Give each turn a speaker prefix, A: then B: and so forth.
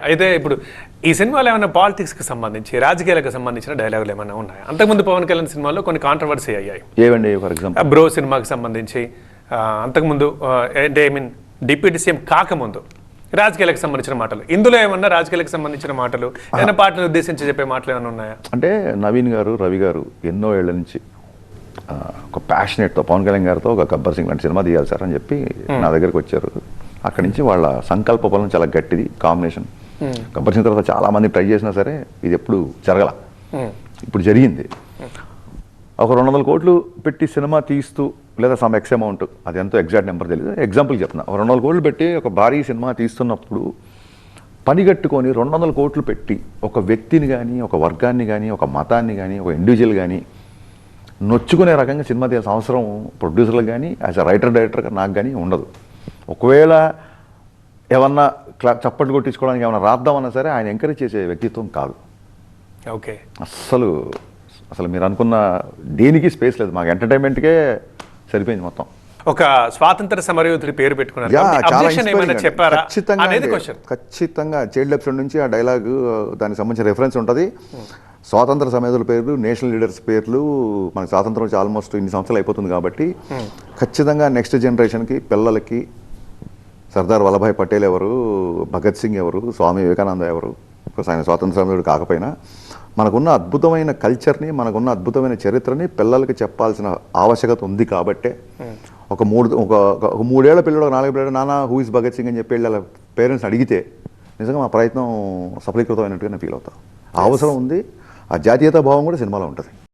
A: అయితే ఇప్పుడు ఈ సినిమాలో ఏమైనా పాలిటిక్స్కి సంబంధించి రాజకీయాలకు సంబంధించిన డైలాగులు ఏమైనా ఉన్నాయా? అంతకుముందు పవన్ కళ్యాణ్ సినిమాలో కొన్ని కాంట్రవర్సీ అయ్యాయి.
B: ఏవండి ఫర్ ఎగ్జాంపుల్
A: బ్రో సినిమాకి సంబంధించి అంతకుముందు అంటే డిప్యూటీ సీఎం కాకముందు రాజకీయాలకు సంబంధించిన మాటలు, ఇందులో ఏమన్నా రాజకీయాలకు సంబంధించిన మాటలు ఏమైనా పార్టీని ఉద్దేశించి చెప్పే మాటలు ఏమైనా ఉన్నాయా?
B: అంటే నవీన్ గారు, రవి గారు ఎన్నో ఏళ్ల నుంచి ఒక ప్యాషనేట్తో పవన్ కళ్యాణ్ గారితో ఒక గబ్బర్ సింగ్ లాంటి సినిమా తీయాలి సార్ అని చెప్పి నా దగ్గరికి వచ్చారు. అక్కడి నుంచి వాళ్ళ సంకల్ప బలం చాలా గట్టిది కాంబినేషన్. గబ్బర్ సింగ్ తర్వాత చాలా మంది ట్రై చేసినా సరే ఇది ఎప్పుడు జరగల, ఇప్పుడు జరిగింది. ఒక 200 కోట్లు పెట్టి సినిమా తీస్తూ లేదా సమ్ ఎక్స్ అమౌంట్, అది ఎంతో ఎగ్జాక్ట్ నెంబర్ తెలియదు, ఎగ్జాంపుల్ చెప్తున్నా, 200 కోట్లు పెట్టి ఒక భారీ సినిమా తీస్తున్నప్పుడు పనిగట్టుకొని 200 కోట్లు పెట్టి ఒక వ్యక్తిని కానీ, ఒక వర్గాన్ని కానీ, ఒక మతాన్ని కానీ, ఒక ఇండివిజువల్ కానీ నొచ్చుకునే రకంగా సినిమా తీయాల్సిన అవసరం ప్రొడ్యూసర్లకు కానీ యాజ్ అ రైటర్ డైరెక్టర్గా నాకు కానీ ఉండదు. ఒకవేళ ఏమన్నా చప్పట్లు కొట్టించుకోవడానికి ఏమన్నా రాద్దామన్నా సరే ఆయన ఎంకరేజ్ చేసే వ్యక్తిత్వం కాదు.
A: ఓకే,
B: అసలు మీరు అనుకున్న దేనికి స్పేస్ లేదు, మాకు ఎంటర్టైన్మెంట్కే సరిపోయింది మొత్తం.
A: ఒక స్వాతంత్ర సమరయోధుడి పేరు పెట్టుకున్నారు,
B: ఖచ్చితంగా చైల్డ్ ఎపిసోడ్ నుంచి ఆ డైలాగ్ దానికి సంబంధించిన రెఫరెన్స్ ఉంటుంది. స్వాతంత్ర సమరయోధుల పేర్లు, నేషనల్ లీడర్స్ పేర్లు, మనకి స్వాతంత్రం వచ్చి ఆల్మోస్ట్ ఇన్ని సంవత్సరాలు అయిపోతుంది కాబట్టి ఖచ్చితంగా నెక్స్ట్ జనరేషన్కి, పిల్లలకి సర్దార్ వల్లభాయ్ పటేల్ ఎవరు, భగత్ సింగ్ ఎవరు, స్వామి వివేకానంద ఎవరు, ఆయన స్వాతంత్ర సమరయోధుడు కాకపోయినా మనకున్న అద్భుతమైన కల్చర్ని, మనకున్న అద్భుతమైన చరిత్రని పిల్లలకి చెప్పాల్సిన ఆవశ్యకత ఉంది. కాబట్టే ఒక 3 ఏళ్ల పిల్లడు, 4 పిల్లడు నాన్న హూ ఇస్ భగత్ సింగ్ అని చెప్పి వాళ్ళ పేరెంట్స్ అడిగితే నిజంగా మా ప్రయత్నం సఫలీకృతం అయినట్టుగా నేను ఫీల్ అవుతాను. అవసరం ఉంది. ఆ జాతీయతా భావం కూడా సినిమాలో ఉంటుంది.